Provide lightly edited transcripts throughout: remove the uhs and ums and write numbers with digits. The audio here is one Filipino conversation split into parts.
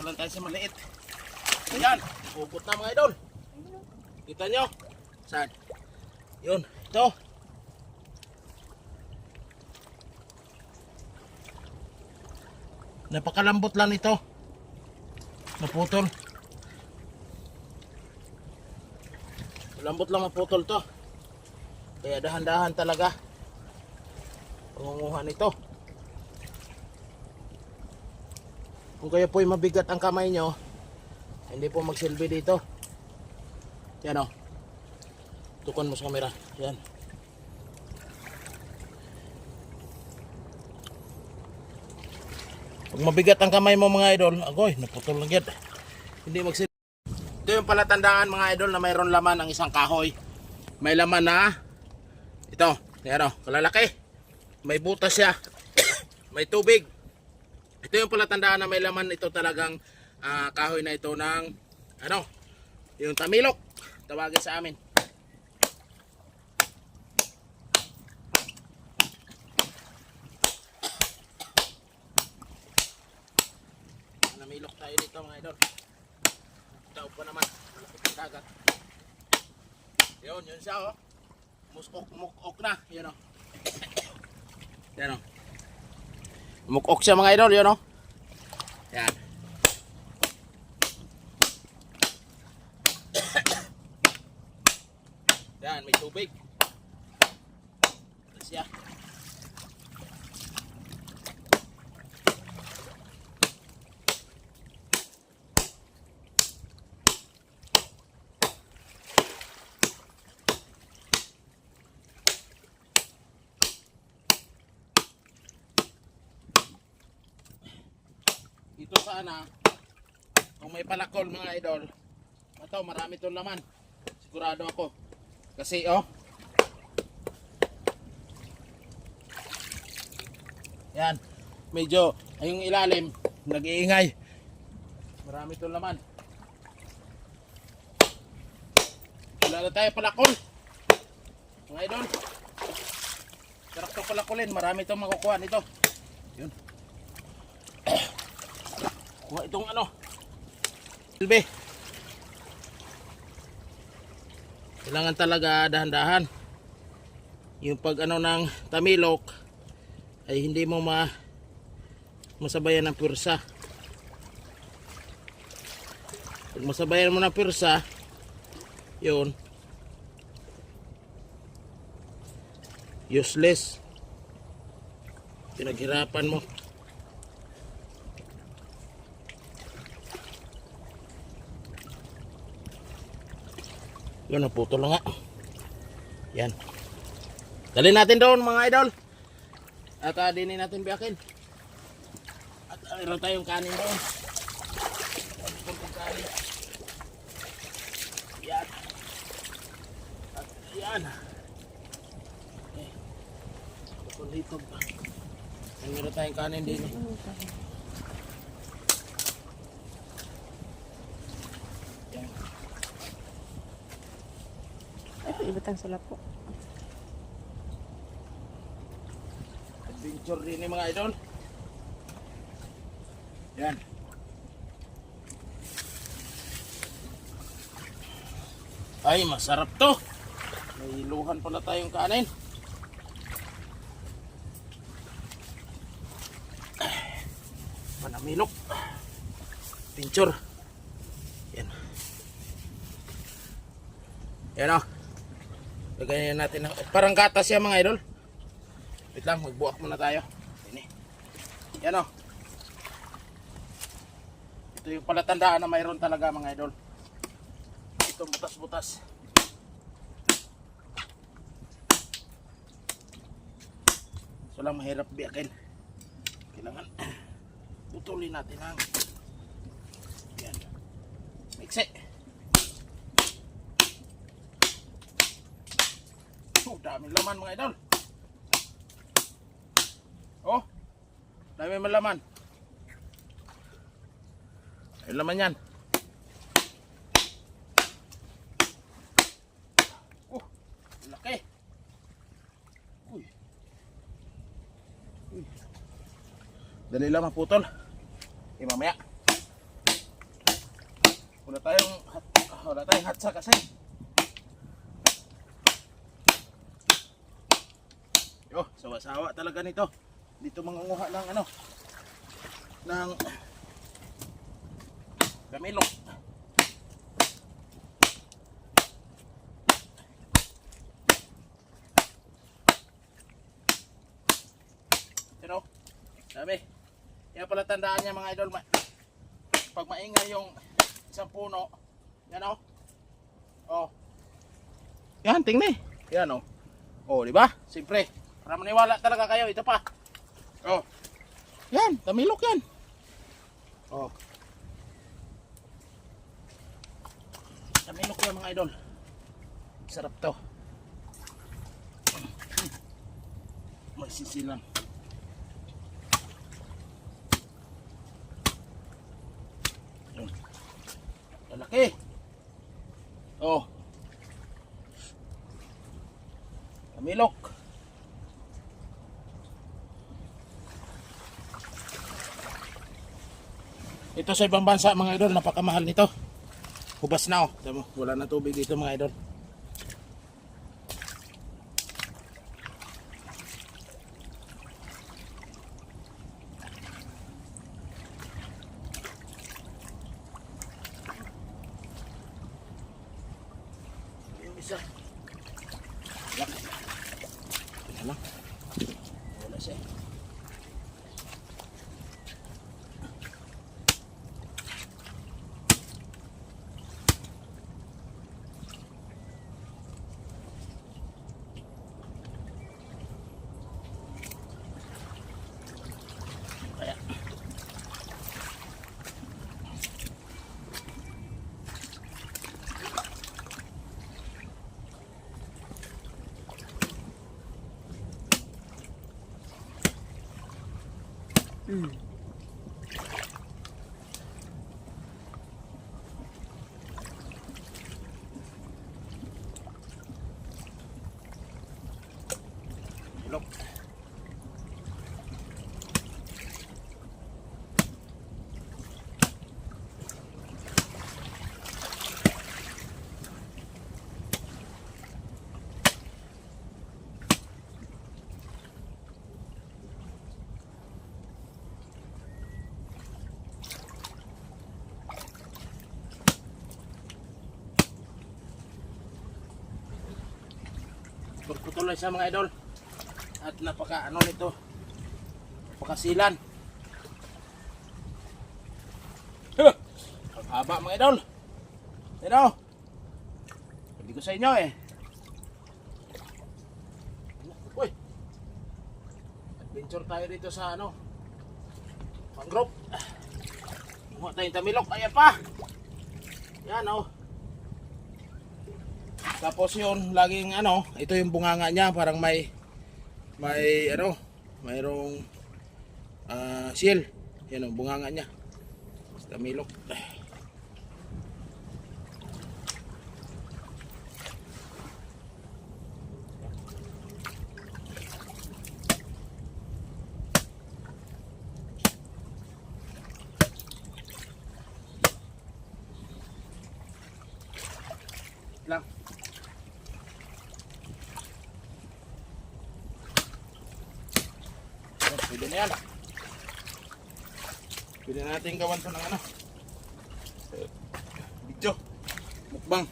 putulan tayo sa maliit. Ayan, upot na mga idol. Kita nyo? Saan? Yun, ito. Napakalambot lang ito. Naputol. Lambot lang maputol to. Kaya dahan-dahan talaga pangunguhan ito. Kung kayo po'y mabigat ang kamay nyo, hindi po magsilbi dito. Yan o. Tukon mo sa camera. Yan. Pag mabigat ang kamay mo mga idol, agoy, naputol lang yan. Hindi magsilbi. Ito yung palatandaan mga idol na mayroon laman ang isang kahoy. May laman na ito. Yan o, kalalaki. May butas siya. May tubig. Ito yung palatandaan na may laman ito talagang kahoy na ito ng ano, yung tamilok. Tawagin sa amin. Namilok tayo dito mga idol. Tao pa naman. Malapit ang dagat. Yun siya oh. Mukok na. Yun o. Yan o. Mukok siya mga idol. Yun o. Yan. Yan, may tubig. Yan siya. Ito sana, kung may palakol mga idol, ito marami itong laman. Sigurado ako. Kasi oh, yan, medyo yung ilalim, nag-iingay. Marami itong laman. Wala na tayo palakol. Mga idol, sarap itong palakulin. Marami itong makukuha nito. Yun. Kuha itong ano silbi. Kailangan talaga dahan-dahan. Yung pag ano ng tamilok ay hindi mo masabayan ng pwersa. Pag masabayan mo ng pwersa, yun, useless. Pinaghirapan mo. Yun, naputol na nga. Yan. Dali natin doon mga idol. At dinin natin biyakin. At mayroon tayong kanin doon. Yan. At yan. Okay. Putol-hitog. Mayroon tayong kanin din. Ibutang sulap po. Adventure din mga idol. Yan. Ay, masarap to. May iluhan pala tayong kanin. Panamilok. Adventure. Yan. Yan o. Lagyan natin ng, parang gatas yan mga idol. Wait lang, magbuak muna tayo. Ini. Yan o. Ito yung palatandaan na mayroon talaga mga idol. Ito butas-butas. So lang mahirap biyakin. Kailangan putulin natin ang yan. Mixi. Daming laman mga idol. Oh, dami malaman. Ay laman yan. Laki. Uy. Dali lang maputol. Mamaya. Wala tayong hatsa kasi. Yo, sawa-sawa talaga nito. Dito mangunguha ng ano, ng gamilok. Pero, dami. Yan pala tandaan niya mga idol. Pag maingay yung isang puno, yan o. Oh. Yan, tingnan. Yan o. Oh, di ba? Siyempre. Para maniwala talaga kayo, ito pa. Oh. Yan, tamilok yan. Oh. Tamilok yan mga idol. Sarap to. May sisilang. Lalaki. Oh. Tamilok. Ito sa ibang bansa mga idol, napakamahal nito. Hubas na oh. Tama, wala na tubig dito mga idol. Yung isa. Wala. Wala siya. Look. Pagputuloy sa mga idol. At napaka ano nito, napakasilan. Ang haba mga idol. Ano? Hindi ko sa inyo eh. Uy, adventure tayo dito sa ano, mangrove. Kumuha tayong tamilok. Ayan pa. Yan oh. Tapos yun, laging ano, ito yung bunganga niya, parang may ano, mayroong seal. Yan ang bunganga niya. Tamilok. Lang. Pwede na yan. Pwede natin gawan ito ng ano, video mukbang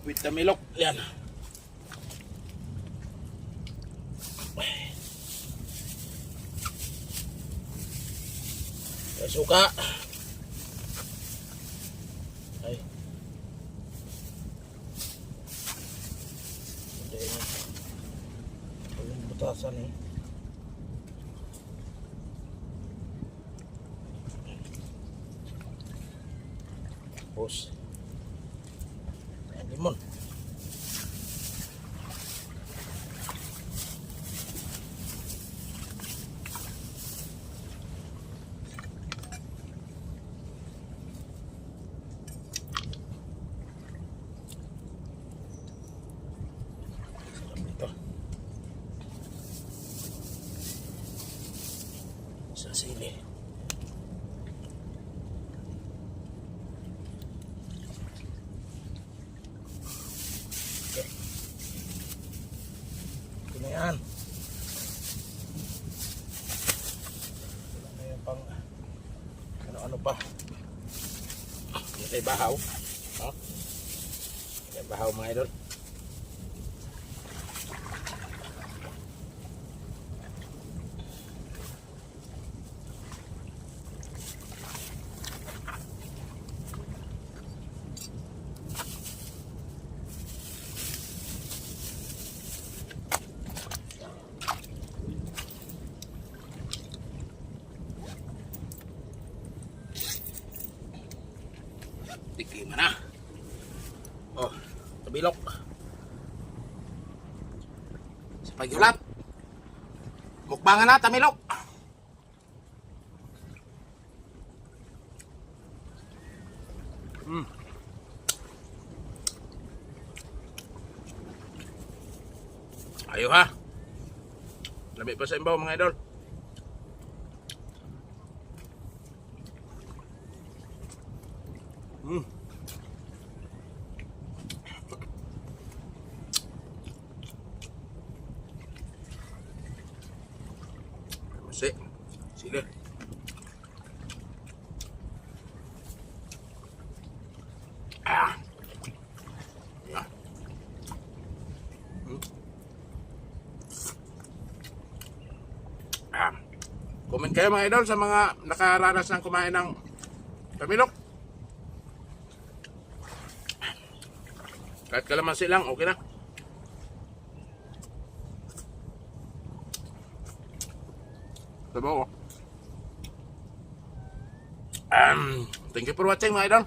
with tamilok. Yan. Ay, suka. Ay. Ayun, butasan eh. Tapos limon. Ito sa sili. ano pa. May bahaw. Oh. May bahaw mga idol. Tikiman na. Oh, tabilok. Sa pagyulat. Mukbangan na, tamilok. Ayo ha. Lamig pa sa imbaw mga idol. Masih. Sila. Ah. Ya. Comment kayo mga idol sa mga nakaranas ng kumain ng tamilok. Kahit kalamansi lang, okay na. Sabaw. Thank you for watching mga idol.